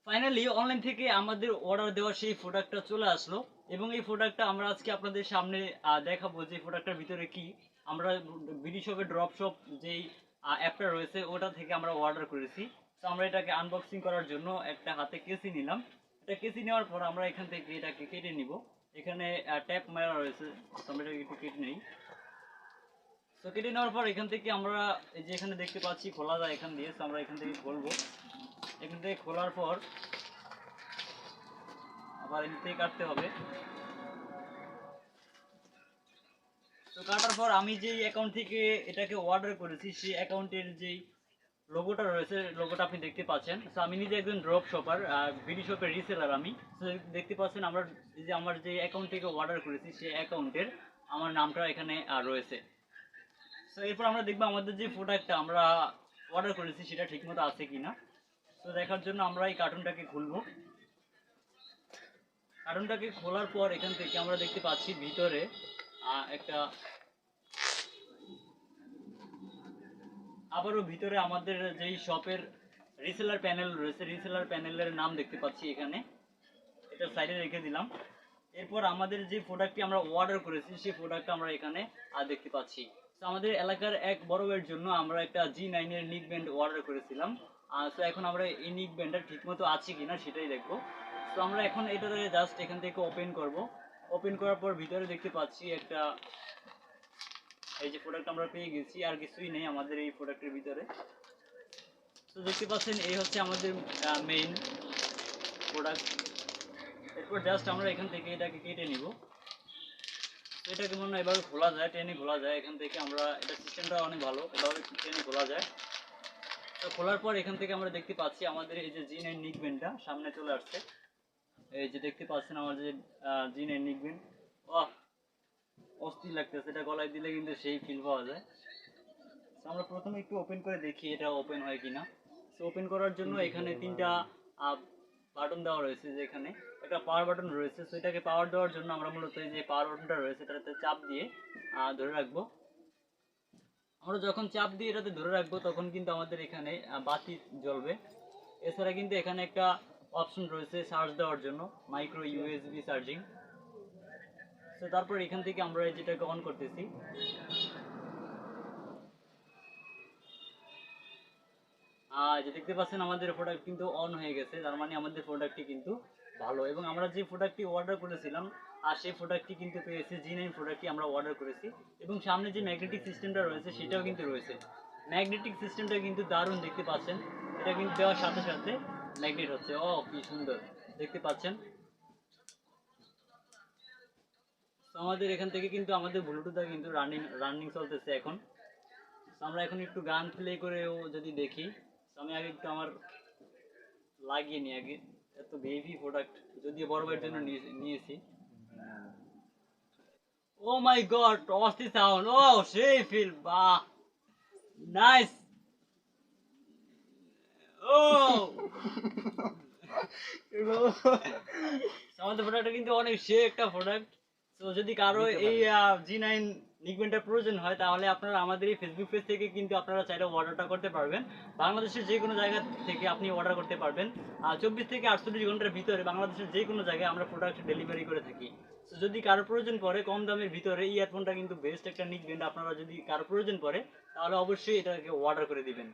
Finally online থেকে আমাদের order দেওয়া সেই প্রোডাক্টটা চলে আসলো এবং এই প্রোডাক্টটা আমরা আজকে আপনাদের সামনে দেখাবো যে প্রোডাক্টটার ভিতরে কি। আমরা বিডি শপের ড্রপ শপ যেই অ্যাপটা রয়েছে ওটা থেকে আমরা অর্ডার করেছি। তো আমরা এটাকে আনবক্সিং করার জন্য একটা হাতে কেসি নিলাম। এটা কেসি নেওয়ার পর আমরা এখান থেকে এটাকে কেটে নিব। এখানে ট্যাপ মারা রয়েছে, আমরা এটাকে একটু কেটে নিই। তো কেটে নেওয়ার পর এখান থেকে আমরা এই যে এখানে দেখতে পাচ্ছি খোলা যায় এখান দিয়ে, তো আমরা এখান থেকে খুলবো। এখান থেকে খোলার পর আবার এখান থেকে কাটতে হবে। তো কাটার পর আমি যেই অ্যাকাউন্ট থেকে এটাকে অর্ডার করেছি সেই অ্যাকাউন্টের যেই লোগোটা রয়েছে, লোগোটা আপনি দেখতে পাচ্ছেন। তো আমি নিজে একজন ড্রপ শপার, বিডি শপের রিসেলার আমি। তো দেখতে পাচ্ছেন আমরা যে আমার যে অ্যাকাউন্ট থেকে অর্ডার করেছি সেই অ্যাকাউন্টের আমার নামটা এখানে রয়েছে। তো এরপর আমরা দেখবো আমাদের যে প্রোডাক্টটা আমরা অর্ডার করেছি সেটা ঠিকমতো আছে কিনা। তো দেখার জন্য আমরা এই কার্টুনটাকে খুলবো। কার্টুনটাকে খোলার পর এখান থেকে আমরা দেখতে পাচ্ছি ভিতরে একটা আবারও ভিতরে আমাদের যেই শপের রিসেলার প্যানেল রয়েছে, রিসেলার প্যানেলের নাম দেখতে পাচ্ছি এখানে। এটা সাইডে রেখে দিলাম। এরপর আমাদের যে প্রোডাক্টটি আমরা অর্ডার করেছি সেই প্রোডাক্টটা আমরা এখানে দেখতে পাচ্ছি। তো আমাদের এলাকার এক বড় ভাইয়ের জন্য আমরা একটা G9 এর নিক ব্যান্ড অর্ডার করেছিলাম। তো এখন আমরা এই নিক ব্যান্ডটা ঠিকমতো আছে কিনা সেটাই দেখবো। তো আমরা এখন এটাকে জাস্ট এখান থেকে ওপেন করব। ওপেন করার পর ভিতরে দেখতে পাচ্ছি একটা এই যে প্রোডাক্ট আমরা পেয়ে গেছি, আর কিছুই নেই আমাদের এই প্রোডাক্টের ভিতরে। তো দেখতে পাচ্ছেন এই হচ্ছে আমাদের মেইন প্রোডাক্ট। এরপর জাস্ট আমরা এখান থেকে এটাকে কেটে নিব। তো এটাকে মনে হয় এভাবে খোলা যায়, টেনে খোলা যায় এখান থেকে। আমরা এটা সিস্টেমটা অনেক ভালো, এভাবে টেনে খোলা যায়। তো খোলার পর এখান থেকে আমরা দেখতে পাচ্ছি আমাদের এই যে G9 নিক ব্যান্ডটা সামনে চলে আসছে। এই যে দেখতে পাচ্ছেন আমাদের G9 নিক ব্যান্ড। ওহ, অস্থির লাগতেছে, এটা গলায় দিলে কিন্তু সেই ফিল পাওয়া যায়। তো আমরা প্রথমে একটু ওপেন করে দেখি এটা ওপেন হয় কিনা। তো ওপেন করার জন্য এখানে তিনটা বাটন দেওয়া রয়েছে, যে এখানে একটা পাওয়ার বাটন রয়েছে। তো এটাকে পাওয়ার দেওয়ার জন্য আমরা মূলত এই যে পাওয়ার বাটনটা রয়েছে এটাতে চাপ দিয়ে ধরে রাখবো। আমরা যখন চাপ দিয়ে এটাতে ধরে রাখবো তখন কিন্তু আমাদের এখানে বাতি জ্বলবে। এছাড়া কিন্তু এখানে একটা অপশন রয়েছে চার্জ দেওয়ার জন্য, মাইক্রো ইউএসবি চার্জিং। তো তারপর এখান থেকে আমরা যেটাকে অন করতেছি। যে দেখতে পাচ্ছেন আমাদের প্রোডাক্ট কিন্তু অন হয়ে গেছে, তার মানে আমাদের প্রোডাক্টটি কিন্তু ভালো। এবং আমরা যে প্রোডাক্টটি অর্ডার করেছিলাম আর সেই প্রোডাক্টটি কিন্তু পেয়েছি, G9 প্রোডাক্টটি আমরা অর্ডার করেছি। এবং সামনে যে ম্যাগনেটিক সিস্টেমটা রয়েছে সেটাও কিন্তু রয়েছে। ম্যাগনেটিক সিস্টেমটা কিন্তু দারুণ, দেখতে পাচ্ছেন। এটা কিন্তু দেওয়ার সাথে সাথে ম্যাগনেট হচ্ছে। ও কি সুন্দর দেখতে পাচ্ছেন। তো আমাদের এখান থেকে কিন্তু আমাদের ব্লুটুথটা কিন্তু রানিং চলতেছে এখন। তো আমরা এখন একটু গান প্লে করেও যদি দেখি। তো আমি আগে একটু আমার লাগিয়ে নিই আগে। এত বেবি প্রোডাক্ট যদিও বড় ভাইয়ের জন্য নিয়েছি। ও মাই গড, অস্থির সাউন্ড। ও সেই ফিল, বাহ, নাইস। ও আমাদের প্রোডাক্টটা কিন্তু অনেক সে একটা প্রোডাক্ট। তো যদি কারো এই G9 নিকবেন্ডের প্রয়োজন হয় তাহলে আপনারা আমাদের এই ফেসবুক পেজ থেকে কিন্তু আপনারা চাইলে অর্ডারটা করতে পারবেন। বাংলাদেশের যে কোনো জায়গা থেকে আপনি অর্ডার করতে পারবেন। 24 থেকে 48 ঘন্টার ভিতরে বাংলাদেশের যে কোনো জায়গায় আমরা প্রোডাক্ট ডেলিভারি করে থাকি। তো যদি কারো প্রয়োজন পড়ে কম দামের ভিতরে, এই ইয়ারফোনটা কিন্তু বেস্ট একটা নিকবেন্ড। আপনারা যদি কারো প্রয়োজন পড়ে তাহলে অবশ্যই এটাকে অর্ডার করে দিবেন।